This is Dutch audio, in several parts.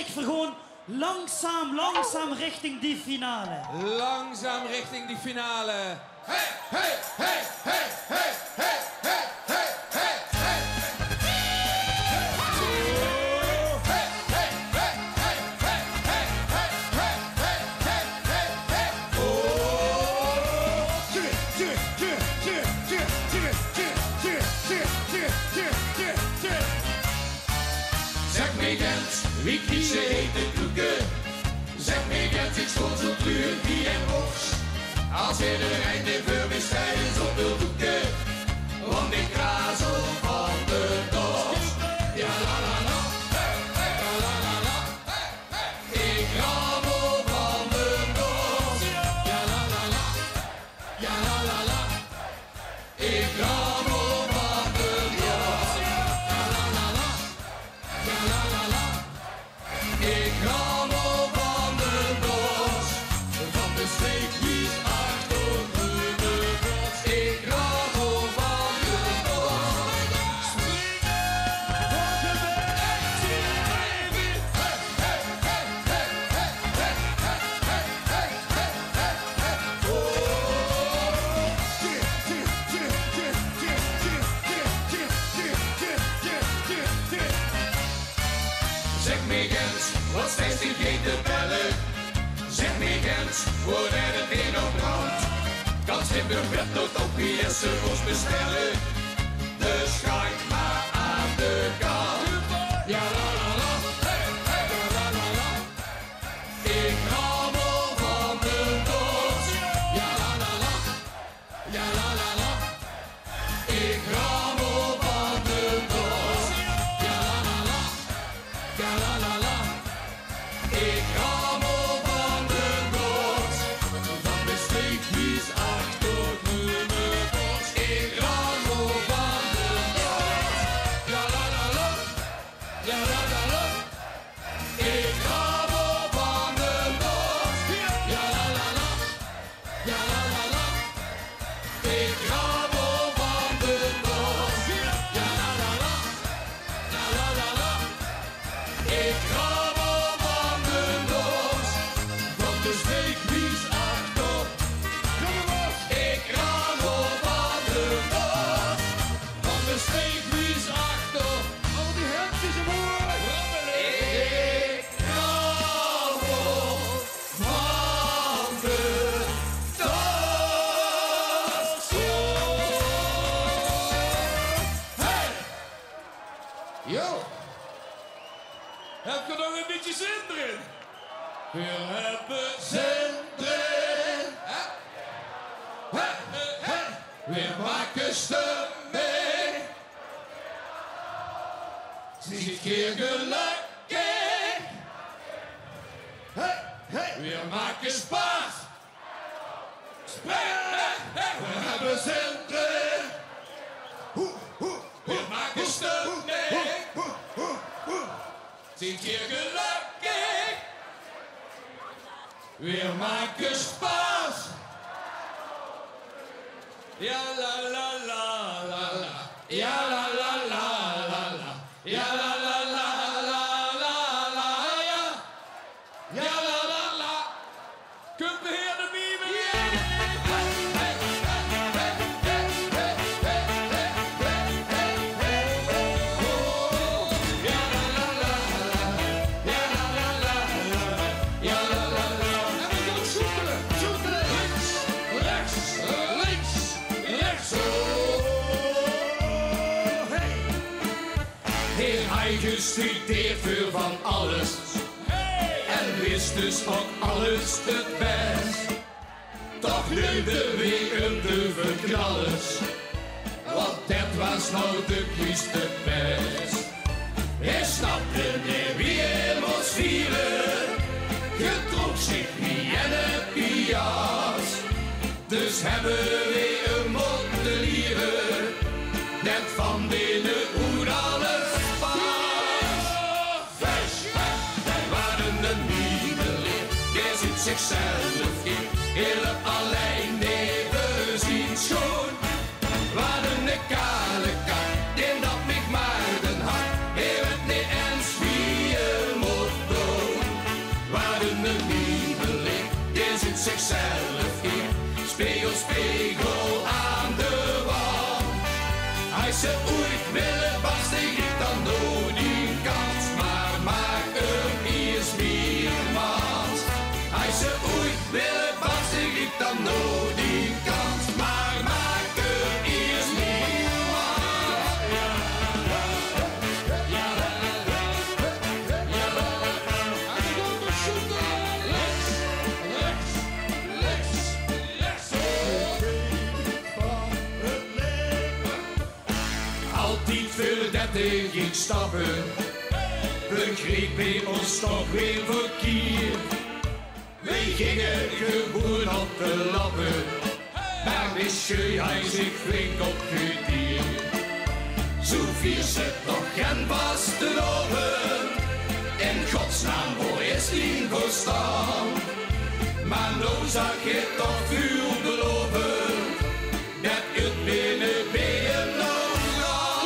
ik voor gewoon langzaam richting die finale. Langzaam richting die finale. Hey, hey, hey, hey, hey, hey, hey, hey, hey, hey. Zeg mij Gent, wie kiezen heet de kroeken? Zeg mij Gent, ik stond zo kleur die en box. Als je de rijdt in Verwistijden op de hoeken, want ik razel van de dos. Ja la la la, hey, hey, ja la la la, hey, hey. Ik rammel van de dos. Ja la la la, ja la la la. Ik rammel van de dos. Ja la la la, ja la la la. Ik rammel van de dos. Van de steekjes achter de dos. Ik rammel van de dos. Springen voor de weg. Hey, hey, hey, hey, hey, hey, hey, hey, hey, hey, hey, hey. Zeg mij Gens, wat steeds die de bellen? Zeg mij Gens, wordt er het een op brand? Kan Schipper met utopie en ze ons bestellen? Dus ga ik maar aan de kant. Ja la la la, hey, hey, ja la la la. Ik rammel van de dos. Ja la la la, ja la la la. Ik rammel van de dos. Ja la la la, ja la la la. Ik rammel van de dos. Van de steekjes achter de dos. Ik rammel van de dos. Ja la la la, ja la la la. Ik rammel van de dos. Ja la la la, ja la la la. Ik rammel van de dos. Ja la la la, ja la la la. Ik rammel van de dos. Van de steekjes achter. Ik rammel van de dos. Van de steekjes achter. Al die hemdjes omhoog. Ik rammel van de dos. Hey! Yo. Heb je nog een beetje zin erin? We hebben zin erin. Hey, hey, we maken stemming. Ziet keer gelukkig. Hey, hey, we maken spaas. Springen, we hebben zin erin. We maken stemming. Ziet keer gelukkig. We maken spaas. Ja la la la la la. Ja la la la la la. Ja la la la la la la. Ja. Ja la la la. Kunt de heer de miemen? Hij gestudeerd veel van alles. En wist dus ook alles het best. Toch leerde weer een de knallers. Want dat was nou de kieste best. Hij snapte niet wie hij moest vieren. Gedroeg zich niet en een pias. Dus hebben we weer een mottelier. Net van binnen hoe alles was. Wij waren een middeleer. Jij ziet zichzelf in. Heel alleen neven zien schoon. Waren een kale kat. In dat mij maar den hart. Hij werd niet eens wie je moet doen. zichzelf in. Spiegel, spiegel aan de wand. Hij ze ooit willen barsten, geeft dan nooit die kans. Maar maak hem eerst meermaals. Hij ze ooit willen barsten, geeft dan nooit die kans. Maar maak hem eerst meermaals. En ik ook nog zoeken. Rechts, rechts, rechts, rechts. Altijd veel 30 ging stappen, begreep hij ons toch weer verkeerd. Wij gingen gewoon op de lappen, maar wist je hij zich flink opgedierd. Zo vier zit nog geen vaste lopen, in godsnaam voor is die verstaan. Maar nou zag je toch veel beloven, dat het binnen bij hem nog gaat.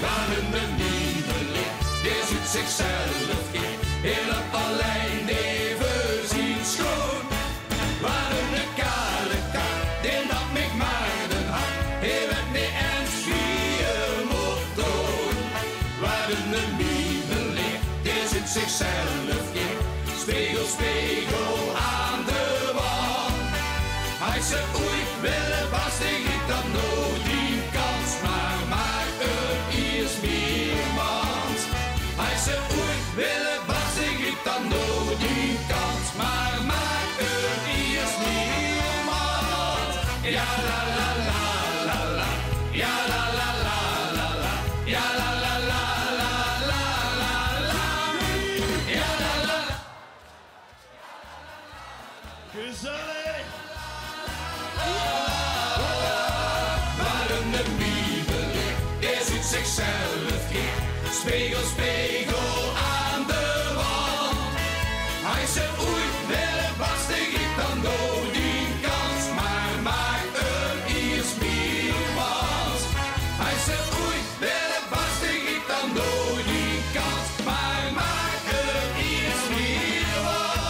Waar een nieuwe licht, die zoekt zichzelf in, helemaal alleen even zien schoon. Waar een kale kaart, die dat mij maar den hart, hij werd niet eens vier motor. Waar een nieuwe licht, die zoekt zichzelf in, spiegel, spiegel aan de wand. Hij ze ooit willen barsten, geeft dan nooit die kans. Maar maak hem eerst meermaals. Hij ze ooit willen barsten, geeft dan nooit die kans. Maar maak hem eerst meermaals. Ja la la la la la. Ja la la la la la. Ja la la la la la la la. Ja la la la. Gezellig! Maar een nieuwe licht, die ziet zichzelf in. Spiegel, spiegel aan de wand. Hij ze ooit willen barsten, geeft dan nooit die kans. Maar maak hem eerst meermaals. Hij ze ooit willen barsten, geeft dan nooit die kans. Maar maak hem eerst meermaals.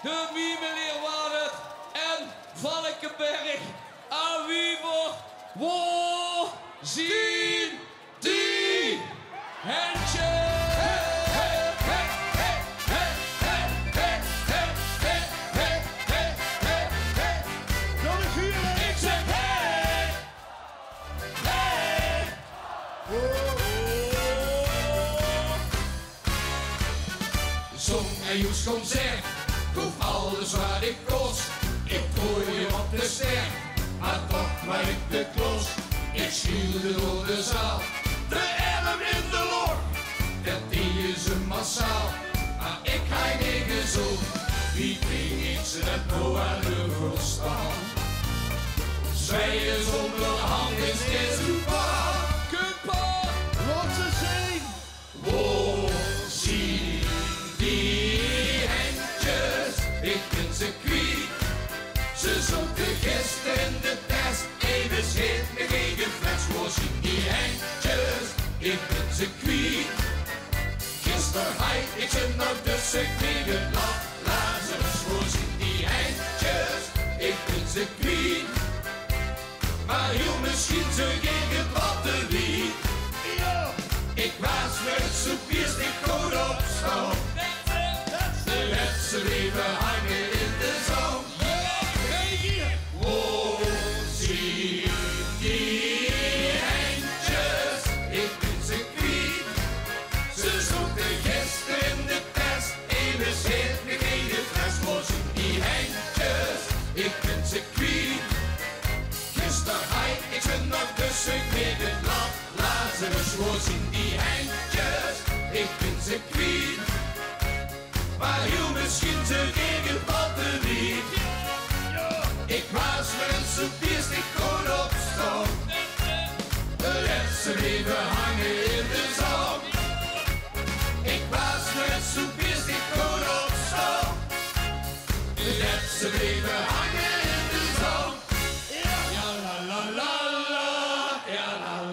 De Wiemeler waren en Valkenberg. Aan wie wordt wo zien die handje? Ik zeg hey, hey. Zong en Joes concert, koop alles wat ik kost. Ik gooi je op de ster, maar toch maar ik de klos. Ik schielde door de zaal, de arm in de lok. Dat die is een massaal, maar ik ga niet zo. Wie kreeg ik ze dat nou aan de verstaan? Zwijgen zonder hand is dit een paar. Wat ze zijn! Wo zie die handjes, ik ben ze kwijt. Ze zochten gisteren de test, even scheet me geen fles. Wo zien die handjes, ik ben ze kwijt. Gisteren heid ik ze nog tussen kregen, Lazarus. Wo zien die handjes, ik ben ze kwijt. Maar heel misschien ze gingen wat te wiet. Ik was met zo'n biest, ik kon opstaan. De laatste leven hangen in de zon. Wo zie die handjes, ik ben ze kwijt. Ze zochten gisteren de test, even scheet me geen fles. Wo zien die handjes, ik ben ze kwijt. Gisteren heid ik ze nog tussen midden land. Lazarus, wo zien die handjes, ik ben ze kwijt. Maar heel misschien ze gingen batterie. Ik was met zo'n biest, ik kon opstaan. De laatste leven hangen in de zon. Ik was met zo'n biest, ik kon opstaan. De laatste leven hangen in de zon. Ja la la la la, ja la la.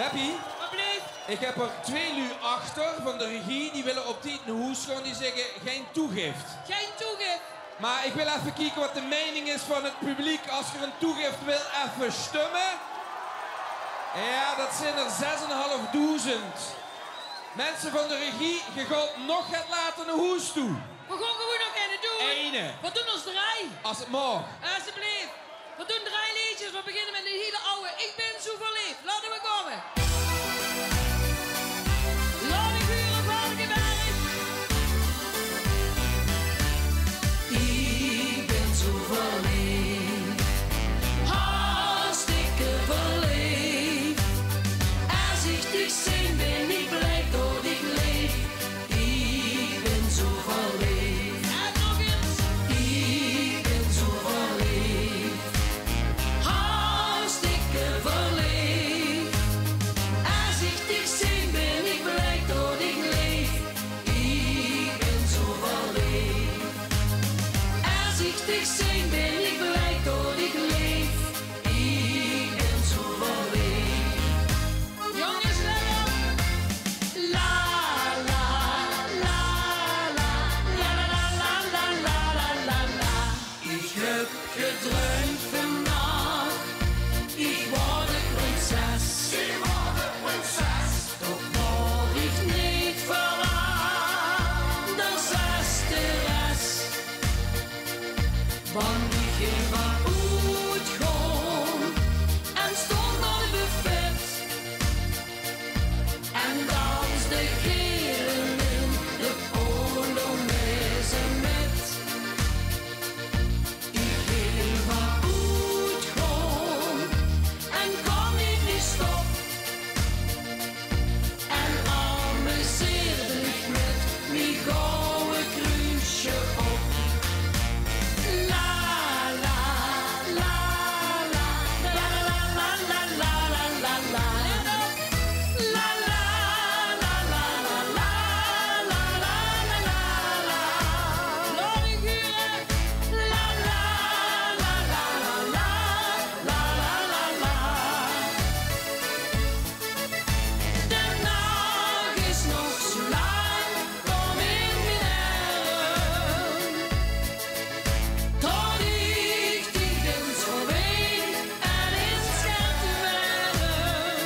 Beppie? Wat blijft? Ik heb er 2 nu achter van de regie. Die willen op die hoes gewoon die zeggen geen toegift. Geen toegift. Maar ik wil even kijken wat de mening is van het publiek. Als je een toegift wil, even stemmen. Ja, dat zijn er 6.500. Mensen van de regie, je gaat nog het laten een hoes toe. We gaan gewoon nog een doen. Ene. We doen ons 3. Als het mag. Alsjeblieft. We doen 3 liedjes. We beginnen met een hele oude. Ik ben zo verliefd. Laten we komen. Laat ik huren Valkenberg. Ik ben zo verliefd. Hartstikke verliefd. Als ik dich zie, ben ik blij dat ik leef. Ik ben zo verliefd. En nog eens. Ik ben zo verliefd. Hartstikke verliefd. Als ik dich zie, ben ik blij dat ik leef. Ik ben zo verliefd. Als ik dich zie, ben ik blij dat ik leef. Ik ben zo verliefd. Jongens, let op. La la la la la la la la la la la la. Ik heb gedroomd vannacht, ik word de prinses. Ik word de prinses. Toch word ik niet verlaten, de zesde rest. Want ik ging van uitgaan en stond aan het buffet. En dans de heren in de Polonaise met. Ik wil van uitgaan en kan niet meer stop. En amuseerde ik met mijn gouden kruisje op. La la la la la la la la la la la la. La la la la la la la la la la la. Laat ik huren. La la la la la la la la la la. De nacht is nog zo lang, kom in mijn armen. Tot ik dich ben zo ween en in schatten werden.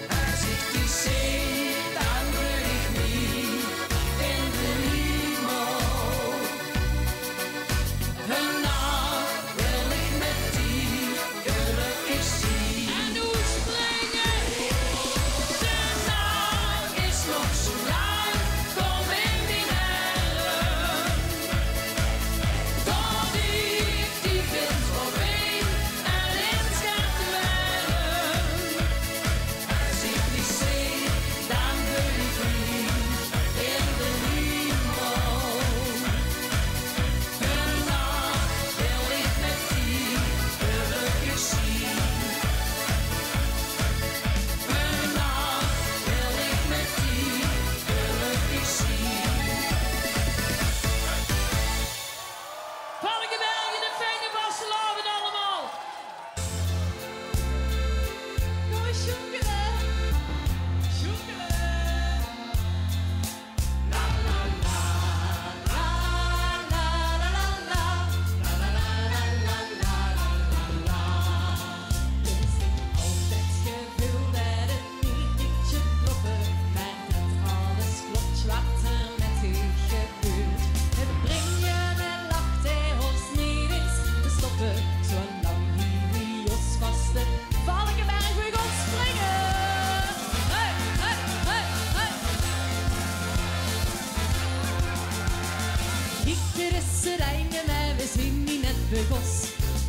Als ik dich zie, dan wil ik niet in de hemel. Vannacht wil ik met die gelukkig zien. En hoe springen. De nacht is nog zo lang, kom in mijn armen. Tot ik dich ben zo ween en in schatten werden. Als ik dich zie, dan wil ik niet in de hemel. Vannacht wil ik met die gelukkig zien. Vannacht wil ik met die gelukkig zien. Valkenberg in de fijne vastelavond allemaal. Kom eens sjoekelen. Sjoekelen. La la la la la la la la la la la la la la. Is het altijd gevoel dat het niet liedje kloppen, maar dat alles klopt wat er met u gebeurt. Het brengt je en lacht hij ons niet eens te stoppen, zolang jullie ons vasten. Valkenberg, we gaan springen! Hey, hey, hey, hey! Gieter is het einde, maar we zijn niet net begos.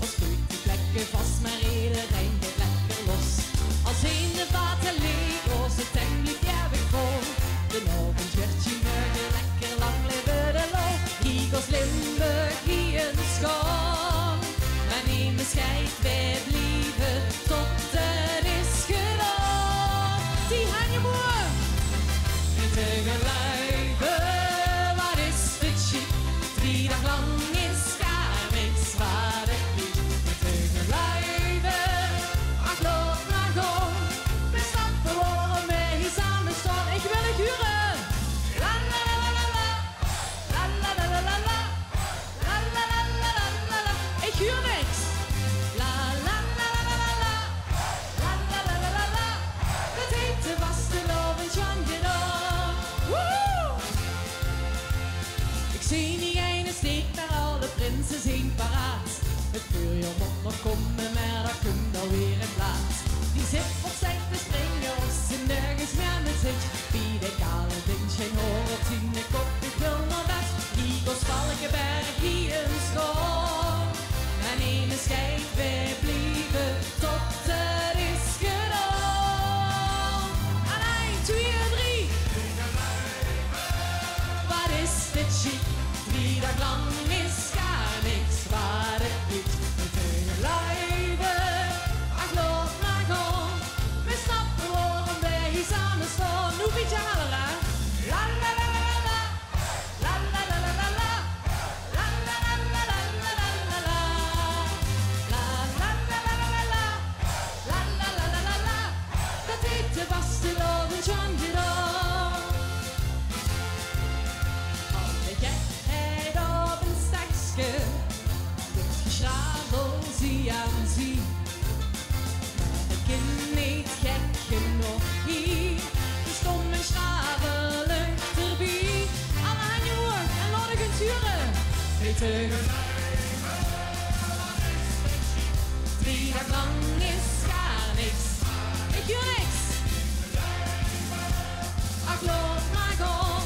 Ons groeit die plekken vast, maar iedereen gaat lekker los. Als een de vaten leeg, als het tank blijft eeuwig vol. De avond werd je morgen lekker lang leven de lol. Giegels Limburg, hier een schoon. Maar neem bescheid bij het leven, tot het is gedaan. Die hangen mooi! En tegen lijven, wat is het shit? 3 dagen lang is gar niks waar het liegt. En tegen lijven, zie aan zie. Het kind niet gek genoeg hier. De stomme schraven lucht erbij. Alle aan je oor en laat ik het huren. Weten. 3 dagen lang is gar niks. Ik doe niks. Ach, laat maar gaan.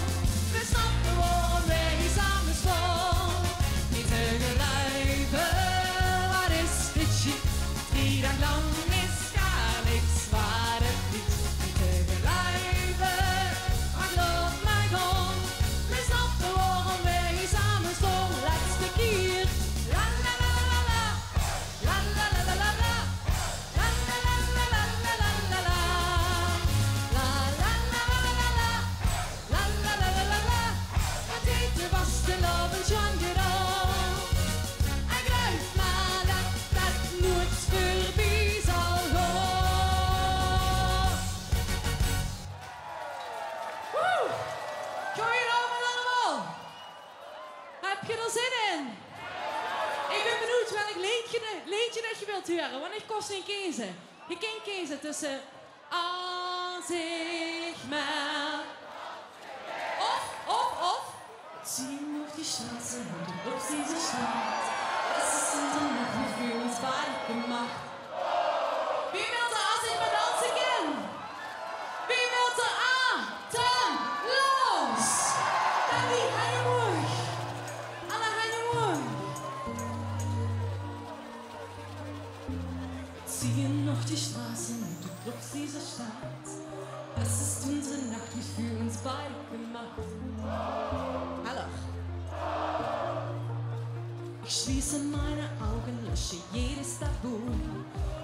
We snappen waarom wij hier samen staan. Niet tegelijkertijd, wat is dit shit? 3 dagen lang is gar niks, wat het niet. Niet tegelijkertijd, ach, laat maar gaan. We snappen waarom wij hier samen staan. Laatste keer. La la la la la. La la la la la la. La la la la la la la la la. La la la la la la la. La la la la la la. Het eten was de lovertjan gedaan. En grijp maar dat dat nooit voorbij zal gaan. Woe! Goedenavond allemaal. Heb je er zin in? Ik ben benieuwd welk liedje dat je wilt horen, want ik kost niet kiezen. Je kan kiezen tussen Als ik maar of zie nog die Straßen und du rufst diese Stadt. Es ist unsere Nacht, wir fühlen uns beide gemacht. Wie will er als ich mal dansen gehen? Wie will er atemlos? Dann die Heine ruhig, alle Heine ruhig. Ziehen noch die Straßen und du rufst diese Stadt. Es ist unsere Nacht, wir fühlen uns beide gemacht. Hallo. Ich schließe meine Augen, lösche jedes Tabu.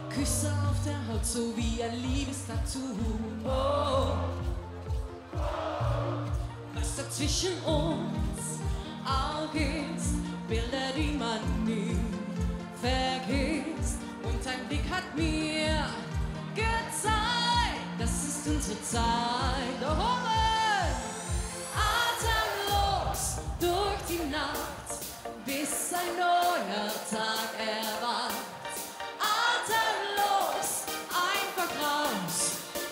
Küsse auf der Haut, so wie ein Liebestattoo. Oh. Was da zwischen uns auch ist, Bilder, die man nie vergisst. Und ein Blick hat mir gezeigt, das ist unsere Zeit. Oh, atemlos durch die Nacht, bis ein neuer Tag erwacht. Atemlos, einfach raus,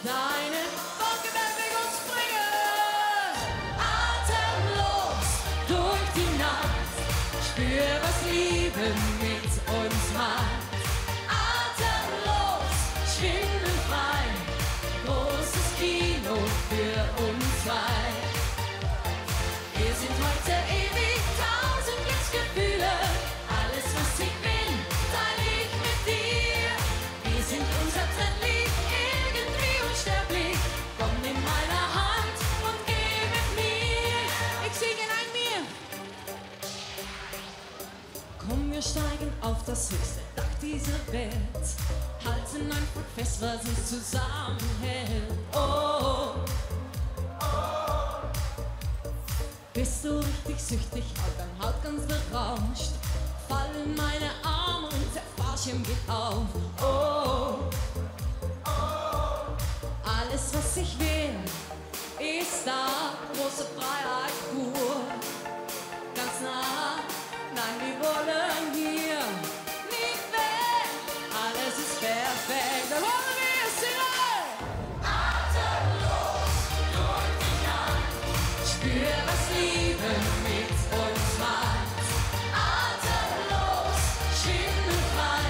deine Wolke wird uns bringen. Atemlos durch die Nacht, spür, was Liebe mit uns macht. Atemlos, schwindelfrei, großes Kino für uns zwei. Wir sind heute ewig, 1000 Glücksgefühle. Alles, was ich bin, teile ich mit dir. Wir sind unzertrennlich, irgendwie unsterblich. Komm, nimm meine Hand und geh mit mir. Ich singe ein Mir. Komm, wir steigen auf das höchste Dach dieser Welt. Halten einfach fest, was uns zusammenhält. Oh. Bist du richtig süchtig, Haut ganz berauscht. Fallen meine Arme und der Fahrschirm geht auf. Oh, alles was ich will, ist da. Große Freiheit pur, ganz nah. Nein, wir wollen hier nicht weg. Alles ist perfekt, dann wollen wir es hinein. Atemlos durch die Nacht, spür, was Liebe mit uns macht. Atemlos, schwindelfrei,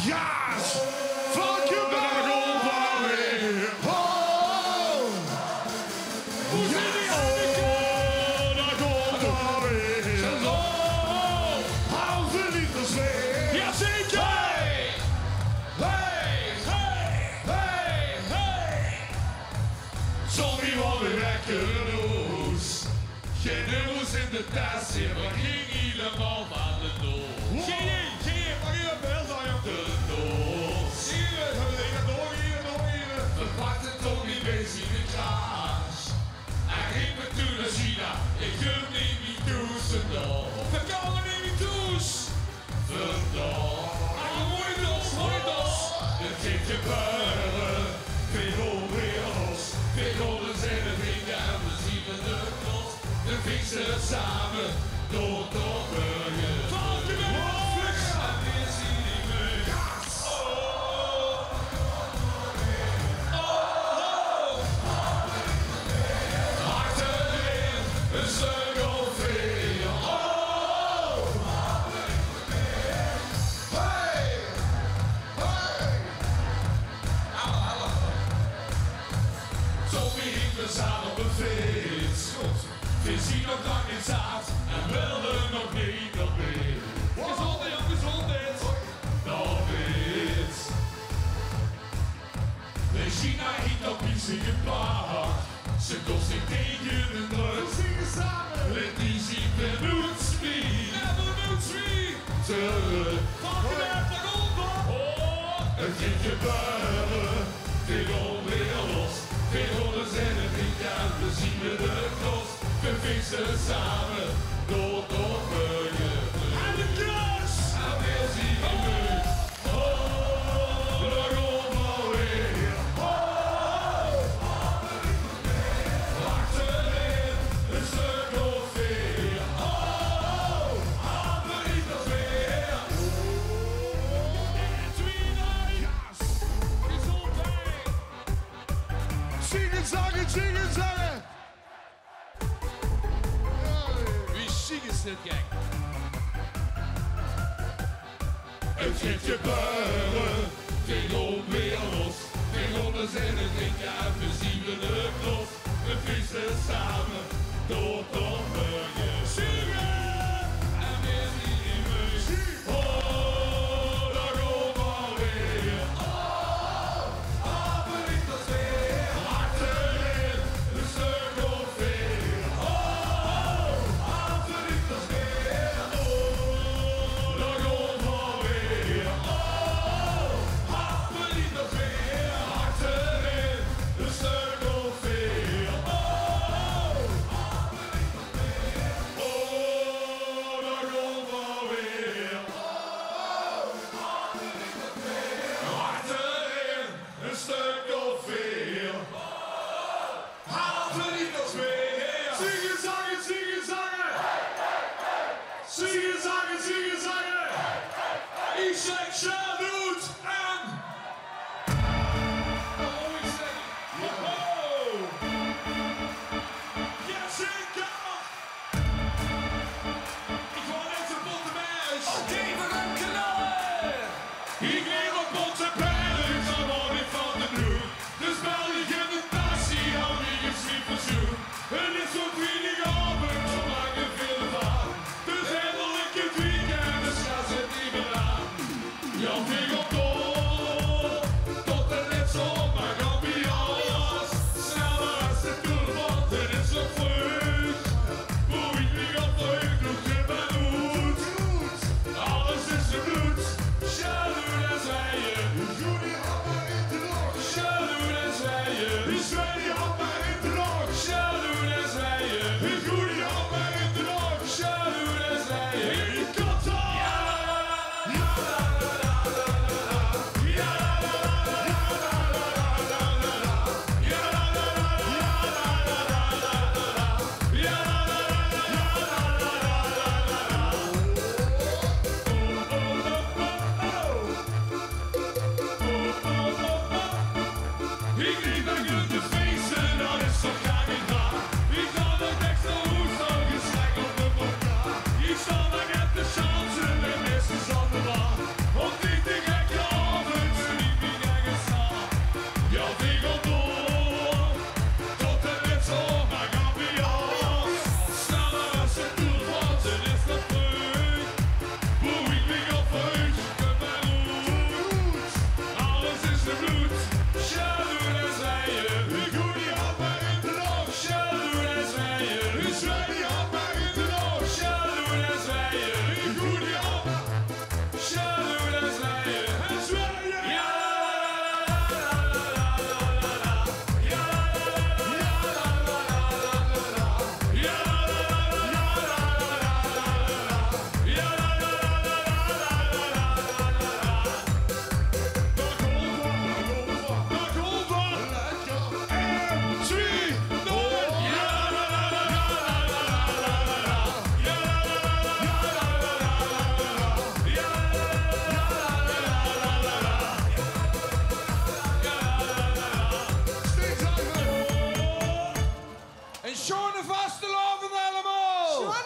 Yes! Fuck you, man! Oh! Yes! Oh, daar komt hij weer. Oh! Hou ze niet te zweer. Jazeker! Hey! Hey! Hey! Hey! Hey! Zombie wat weer lekker roes. Geen nieuws in de tas, maar ging helemaal van de doos. Geen, mag je een bel zijn op de doos. Hier, hier. We pakten toch niet eens in de kras. Hij ging me toe naar China, ik gun niet tussendoor. Verkouden niet toes. Verdoor. Mooi dos. Het ging gebeuren. Veel werelds. Veel zijn de dingen en we zien de klos. We fixen samen door de burger. Van de burgers. En weer zie ik me. Achterin een sleutel veel. Hey! Zombie hing me samen op een fiets. Vis hij nog lang niet zaad en wilde nog niet op weer. Gezondheid. Nog iets. De China hiet op iets in het park. Ze kost niet tegen een druk. Let die ziek benauwd me. Terug. Het ging gebeuren. Veel weer los. Veel horen zijn het niet aan. We zien de klos. We fixen samen door burger. En de klas! En weer zien we nu. Oh, daar komt alweer. Oh, achterin een stuk of veel. Oh, maar niet nog meer. En tweede, gezondheid. Zingen, zangen. Wie ziek is dit, gang? Het gaat gebeuren, veel weer los. Veel honden zijn het niet aan, we zien de klos. We vissen samen door burger. Zingen! En weer zien we. Oh, daar komt alweer. Oh, maar niet nog weer. Achterin een stuk of veel. Oh, maar niet nog weer. Oh, daar komt alweer. Oh, maar niet nog weer. Achterin een stuk of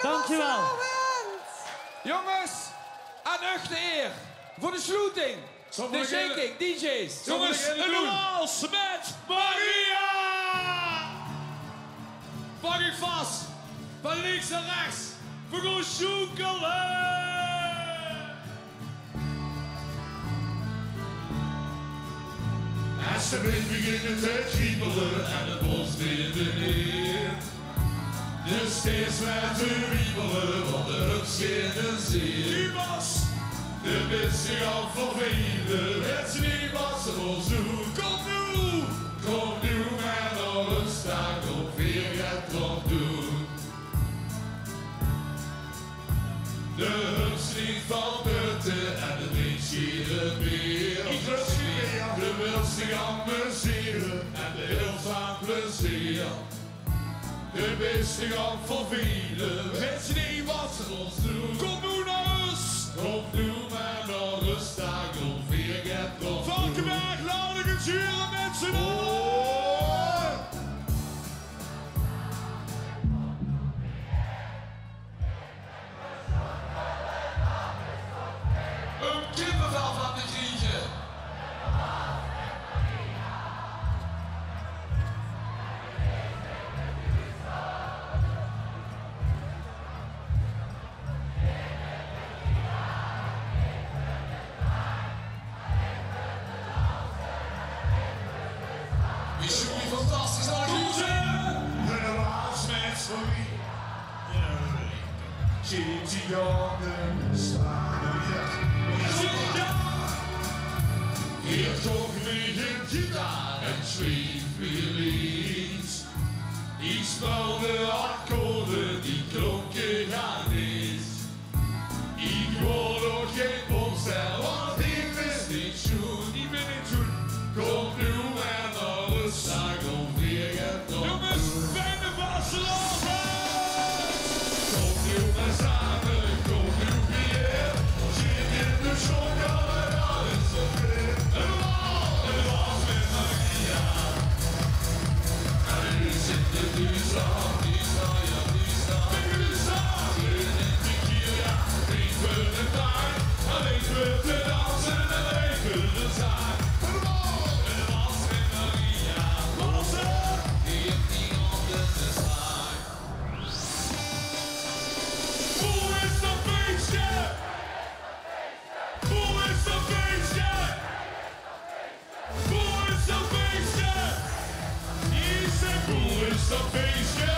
Dankjewel. Jongens, aan u de eer. Voor de sluiting. De shaking, DJ's. Jongens, een wals met Maria! Pak ik vast. Van links naar rechts. We gaan zoekelen. Als de wind begint te kriebelen en het bos weer neer. De steeds met te wiebelen, want de hups in de zee. De mensen gaan vervelen, het is niet wat ze ons doen. Kom nu met alles, sta op weer het erop doen. De hups niet van buiten en de wind schieren weer. De wil zich amuseren en de heel van plezier. De beste gaan vervelen, weet je niet wat ze ons doen. Kom nu naar huis! Kom nu maar naar rust, daar komt weer het op. Valkenberg, laat ik het zuren mensen op! Een kippenvel van de Griechen. Wie zoekt die fantastisch naar de Griechen? De laatste met sorry. Zit die handen staan. Hier toch weer een gitaar en schreef weer lied. Die speelde akkoorden, die klonken gaan niet. Ik word nog geen popster, want ik wist niet zoen. Ik ben niet zoen. Kom nu en alles, daar komt weer het op. Jongens, fijne vastelavond! Kom nu maar samen, kom nu weer. Zit in de zon, en alles op weer. Een wals met Maria. En nu zit de duurzaam, die staat. De duurzaam, in tequila, drinken we de tuin. Alleen we te dansen en leven te zijn. Een wals met Maria. Walsen! Die heeft die handen te staan. Hoe is dat feestje? Hoe is dat feestje? Hoe is dat feestje? Hier zegt hoe is dat feestje?